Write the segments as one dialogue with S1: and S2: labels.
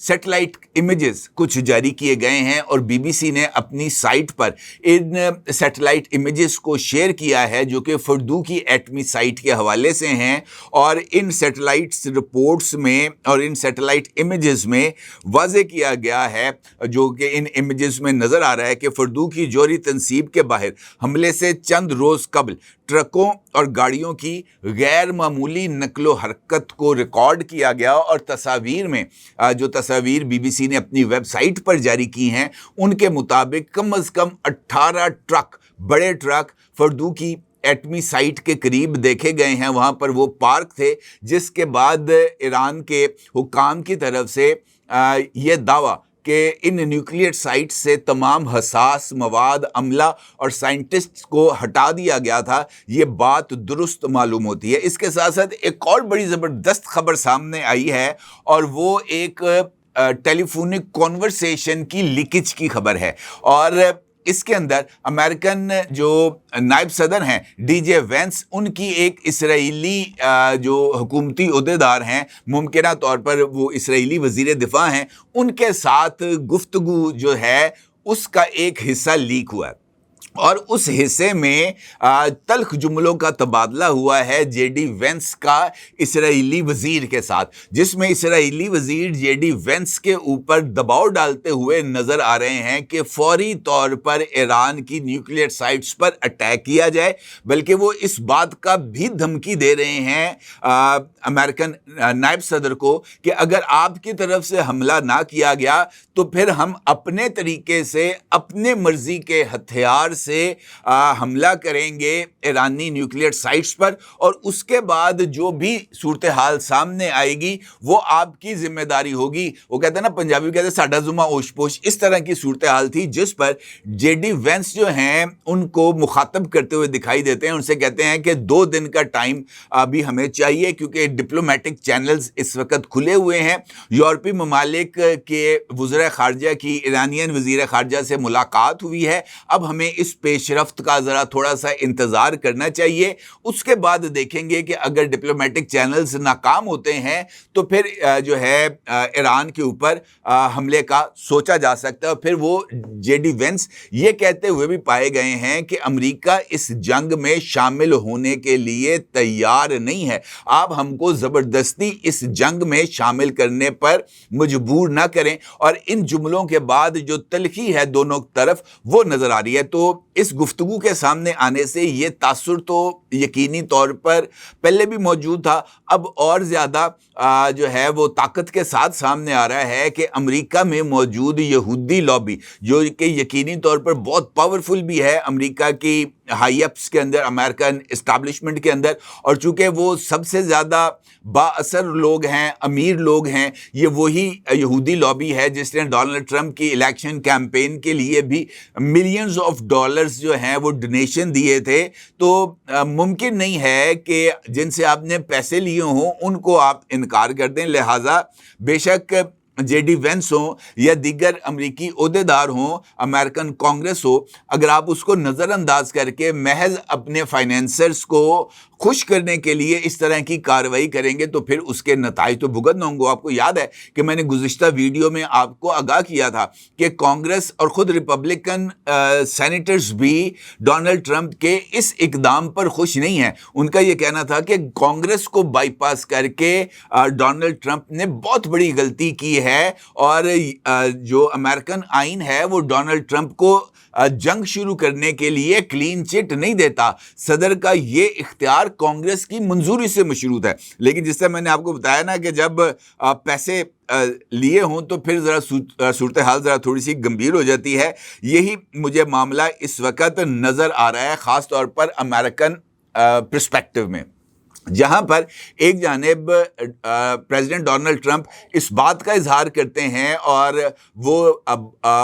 S1: Satellite images کچھ جاری کیے گئے ہیں اور بی بی سی نے اپنی سائٹ پر ان سیٹلائٹ امیجز کو شیئر کیا ہے جو کہ فردو کی ایٹمی سائٹ کے حوالے سے ہیں، اور ان سیٹلائٹس رپورٹس میں اور ان سیٹلائٹ امیجز میں واضح کیا گیا ہے، جو کہ ان امیجز میں نظر آ رہا ہے کہ فردو کی جوہری تنصیب کے باہر حملے سے چند روز قبل ٹرکوں اور گاڑیوں کی غیر معمولی نقل و حرکت کو ریکارڈ کیا گیا، اور تصاویر میں جو تصاویر بی بی سی نے اپنی ویب سائٹ پر جاری کی ہیں ان کے مطابق کم از کم 18 ٹرک، بڑے ٹرک فردو کی ایٹمی سائٹ کے قریب دیکھے گئے ہیں۔ وہاں پر وہ پارک تھے، جس کے بعد ایران کے حکام کی طرف سے یہ دعویٰ کہ ان نیوکلیئر سائٹ سے تمام حساس مواد، عملہ اور سائنٹسٹ کو ہٹا دیا گیا تھا، یہ بات درست معلوم ہوتی ہے۔ اس کے ساتھ ساتھ ایک اور بڑی زبردست خبر سامنے آئی ہے، اور وہ ایک ٹیلی فونک کانورسیشن کی لیکیج کی خبر ہے، اور اس کے اندر امریکن جو نائب صدر ہیں ڈی جے وینس، ان کی ایک اسرائیلی جو حکومتی عہدیدار ہیں، ممکنہ طور پر وہ اسرائیلی وزیر دفاع ہیں، ان کے ساتھ گفتگو جو ہے اس کا ایک حصہ لیک ہوا ہے، اور اس حصے میں تلخ جملوں کا تبادلہ ہوا ہے جے ڈی وینس کا اسرائیلی وزیر کے ساتھ، جس میں اسرائیلی وزیر جے ڈی وینس کے اوپر دباؤ ڈالتے ہوئے نظر آ رہے ہیں کہ فوری طور پر ایران کی نیوکلیئر سائٹس پر اٹیک کیا جائے، بلکہ وہ اس بات کا بھی دھمکی دے رہے ہیں امریکن نائب صدر کو کہ اگر آپ کی طرف سے حملہ نہ کیا گیا تو پھر ہم اپنے طریقے سے، اپنے مرضی کے ہتھیار سے حملہ کریں گے ایرانی نیوکلیئر سائٹس پر، اور اس کے بعد جو بھی صورتحال سامنے آئے گی وہ آپ کی ذمہ داری ہوگی۔ وہ کہتے ہیں نا، پنجابی کہتے ہیں ساڈا زما اوش پوش، اس طرح کی صورتحال تھی، جس پر جے ڈی وینس جو ہیں ان کو مخاطب کرتے ہوئے دکھائی دیتے ہیں، ان سے کہتے ہیں کہ 2 دن کا ٹائم ابھی ہمیں چاہیے، کیونکہ ڈپلومیٹک چینلز اس وقت کھلے ہوئے ہیں۔ یورپی ممالک کے وزراء خارجہ کی ایرانین وزیر خارجہ سے ملاقات ہوئی ہے، اب ہمیں اس پیش رفت کا ذرا تھوڑا سا انتظار کرنا چاہیے، اس کے بعد دیکھیں گے کہ اگر ڈپلومیٹک چینلز ناکام ہوتے ہیں تو پھر جو ہے ایران کے اوپر حملے کا سوچا جا سکتا ہے۔ اور پھر وہ جے ڈی وینس یہ کہتے ہوئے بھی پائے گئے ہیں کہ امریکہ اس جنگ میں شامل ہونے کے لیے تیار نہیں ہے، آپ ہم کو زبردستی اس جنگ میں شامل کرنے پر مجبور نہ کریں، اور ان جملوں کے بعد جو تلخی ہے دونوں طرف وہ نظر آ رہی ہے۔ تو اس گفتگو کے سامنے آنے سے یہ تاثر تو یقینی طور پر پہلے بھی موجود تھا، اب اور زیادہ جو ہے وہ طاقت کے ساتھ سامنے آ رہا ہے کہ امریکہ میں موجود یہودی لابی، جو کہ یقینی طور پر بہت پاورفل بھی ہے امریکہ کی ہائی اپس کے اندر، امریکن اسٹیبلشمنٹ کے اندر، اور چونکہ وہ سب سے زیادہ با اثر لوگ ہیں، امیر لوگ ہیں، یہ وہی یہودی لابی ہے جس نے ڈونلڈ ٹرمپ کی الیکشن کیمپین کے لیے بھی ملینز آف ڈالرز جو ہیں وہ ڈونیشن دیے تھے۔ تو ممکن نہیں ہے کہ جن سے آپ نے پیسے لیے ہوں ان کو آپ انکار کر دیں، لہٰذا بے شک جے ڈی وینس ہوں یا دیگر امریکی عہدیدار ہوں، امریکن کانگریس ہو، اگر آپ اس کو نظر انداز کر کے محض اپنے فائنینسرز کو خوش کرنے کے لیے اس طرح کی کارروائی کریں گے تو پھر اس کے نتائج تو بھگتنا ہوں گے۔ آپ کو یاد ہے کہ میں نے گزشتہ ویڈیو میں آپ کو آگاہ کیا تھا کہ کانگریس اور خود ریپبلکن سینیٹرز بھی ڈونلڈ ٹرمپ کے اس اقدام پر خوش نہیں ہیں۔ ان کا یہ کہنا تھا کہ کانگریس کو بائی پاس کر کے ڈونلڈ ٹرمپ نے بہت بڑی غلطی کی ہے، اور جو امریکن آئین ہے وہ ڈونلڈ ٹرمپ کو جنگ شروع کرنے کے لیے کلین چٹ نہیں دیتا۔ صدر کا یہ اختیار کانگریس کی منظوری سے مشروط ہے، لیکن جس سے میں نے آپ کو بتایا نا کہ جب پیسے لیے ہوں تو پھر ذرا صورتحال ذرا تھوڑی سی گمبھیر ہو جاتی ہے۔ یہی مجھے معاملہ اس وقت نظر آ رہا ہے، خاص طور پر امریکن پرسپیکٹو میں، جہاں پر ایک جانب پریزیڈنٹ ڈونلڈ ٹرمپ اس بات کا اظہار کرتے ہیں، اور وہ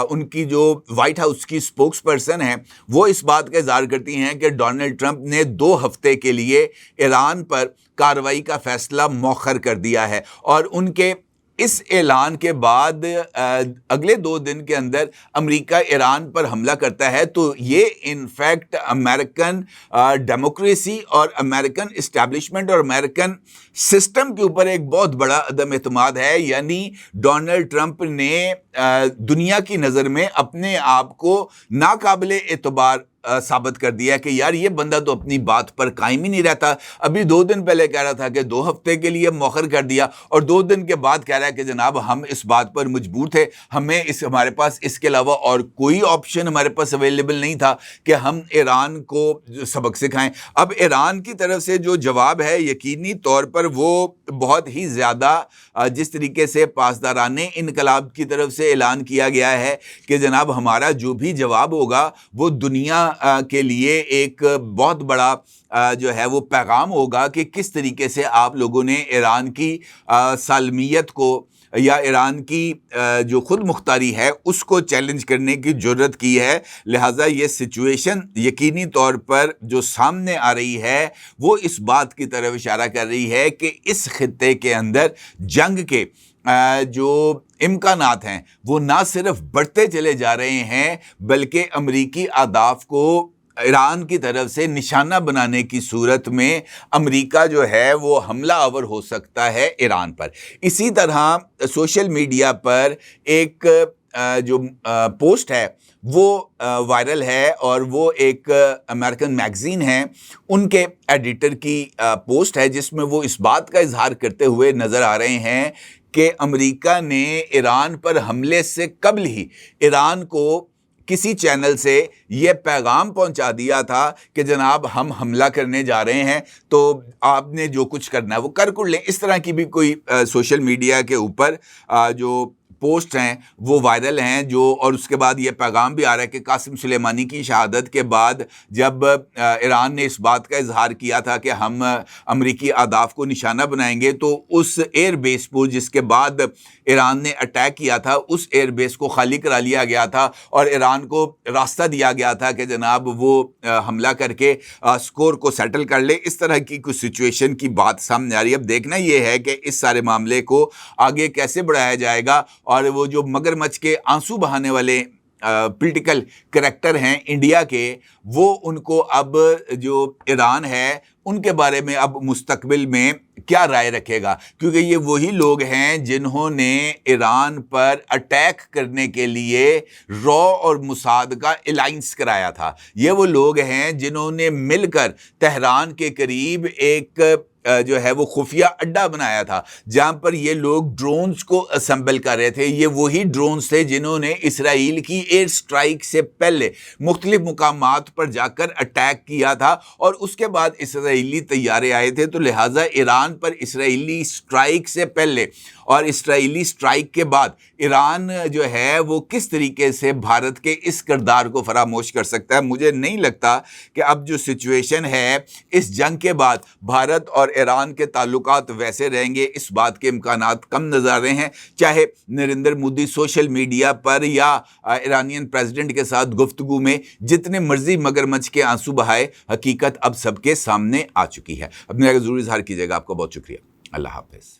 S1: ان کی جو وائٹ ہاؤس کی اسپوکس پرسن ہیں وہ اس بات کا اظہار کرتی ہیں کہ ڈونلڈ ٹرمپ نے 2 ہفتے کے لیے ایران پر کارروائی کا فیصلہ مؤخر کر دیا ہے، اور ان کے اس اعلان کے بعد اگلے 2 دن کے اندر امریکہ ایران پر حملہ کرتا ہے، تو یہ انفیکٹ امریکن ڈیموکریسی اور امریکن اسٹیبلشمنٹ اور امریکن سسٹم کے اوپر ایک بہت بڑا عدم اعتماد ہے. یعنی ڈونلڈ ٹرمپ نے دنیا کی نظر میں اپنے آپ کو ناقابل اعتبار ثابت کر دیا کہ یار یہ بندہ تو اپنی بات پر قائم ہی نہیں رہتا. ابھی 2 دن پہلے کہہ رہا تھا کہ 2 ہفتے کے لیے مؤخر کر دیا، اور 2 دن کے بعد کہہ رہا ہے کہ جناب ہم اس بات پر مجبور تھے، ہمارے پاس اس کے علاوہ اور کوئی آپشن ہمارے پاس اویلیبل نہیں تھا کہ ہم ایران کو سبق سکھائیں. اب ایران کی طرف سے جو جواب ہے یقینی طور پر وہ بہت ہی زیادہ جس طریقے سے پاسداران انقلاب کی طرف سے اعلان کیا گیا ہے کہ جناب ہمارا جو بھی جواب ہوگا وہ دنیا کے لیے ایک بہت بڑا جو ہے وہ پیغام ہوگا کہ کس طریقے سے آپ لوگوں نے ایران کی سالمیت کو یا ایران کی جو خود مختاری ہے اس کو چیلنج کرنے کی جرت کی ہے. لہٰذا یہ سچویشن یقینی طور پر جو سامنے آ رہی ہے وہ اس بات کی طرف اشارہ کر رہی ہے کہ اس خطے کے اندر جنگ کے جو امکانات ہیں وہ نہ صرف بڑھتے چلے جا رہے ہیں بلکہ امریکی اہداف کو ایران کی طرف سے نشانہ بنانے کی صورت میں امریکہ جو ہے وہ حملہ آور ہو سکتا ہے ایران پر. اسی طرح سوشل میڈیا پر ایک جو پوسٹ ہے وہ وائرل ہے، اور وہ ایک امریکن میگزین ہے ان کے ایڈیٹر کی پوسٹ ہے جس میں وہ اس بات کا اظہار کرتے ہوئے نظر آ رہے ہیں کہ امریکہ نے ایران پر حملے سے قبل ہی ایران کو کسی چینل سے یہ پیغام پہنچا دیا تھا کہ جناب ہم حملہ کرنے جا رہے ہیں، تو آپ نے جو کچھ کرنا ہے وہ کر لیں. اس طرح کی بھی کوئی سوشل میڈیا کے اوپر جو پوسٹ ہیں وہ وائرل ہیں اور اس کے بعد یہ پیغام بھی آ رہا ہے کہ قاسم سلیمانی کی شہادت کے بعد جب ایران نے اس بات کا اظہار کیا تھا کہ ہم امریکی اہداف کو نشانہ بنائیں گے، تو اس ایئر بیس پر جس کے بعد ایران نے اٹیک کیا تھا اس ایئر بیس کو خالی کرا لیا گیا تھا اور ایران کو راستہ دیا گیا تھا کہ جناب وہ حملہ کر کے سکور کو سیٹل کر لے. اس طرح کی کچھ سچویشن کی بات سامنے آ رہی ہے. اب دیکھنا یہ ہے کہ اس سارے معاملے کو آگے کیسے بڑھایا جائے گا، اور وہ جو مگرمچھ کے آنسو بہانے والے پولیٹیکل کریکٹر ہیں انڈیا کے، وہ ان کو اب جو ایران ہے ان کے بارے میں اب مستقبل میں کیا رائے رکھے گا، کیونکہ یہ وہی لوگ ہیں جنہوں نے ایران پر اٹیک کرنے کے لیے را اور موساد کا الائنس کرایا تھا. یہ وہ لوگ ہیں جنہوں نے مل کر تہران کے قریب ایک جو ہے وہ خفیہ اڈا بنایا تھا جہاں پر یہ لوگ ڈرونز کو اسمبل کر رہے تھے. یہ وہی ڈرونز تھے جنہوں نے اسرائیل کی ایئر سٹرائک سے پہلے مختلف مقامات پر جا کر اٹیک کیا تھا، اور اس کے بعد اسرائیلی طیارے آئے تھے. تو لہٰذا ایران پر اسرائیلی سٹرائک سے پہلے اور اسرائیلی سٹرائک کے بعد ایران جو ہے وہ کس طریقے سے بھارت کے اس کردار کو فراموش کر سکتا ہے. مجھے نہیں لگتا کہ اب جو سچویشن ہے اس جنگ کے بعد بھارت اور ایران کے تعلقات ویسے رہیں گے. اس بات کے امکانات کم نظر آ رہے ہیں. چاہے نریندر مودی سوشل میڈیا پر یا ایرانین پریزیڈنٹ کے ساتھ گفتگو میں جتنے مرضی مگرمچھ کے آنسو بہائے، حقیقت اب سب کے سامنے آ چکی ہے. اپنے ضرور اظہار کیجیے گا. آپ کا بہت شکریہ. اللہ حافظ.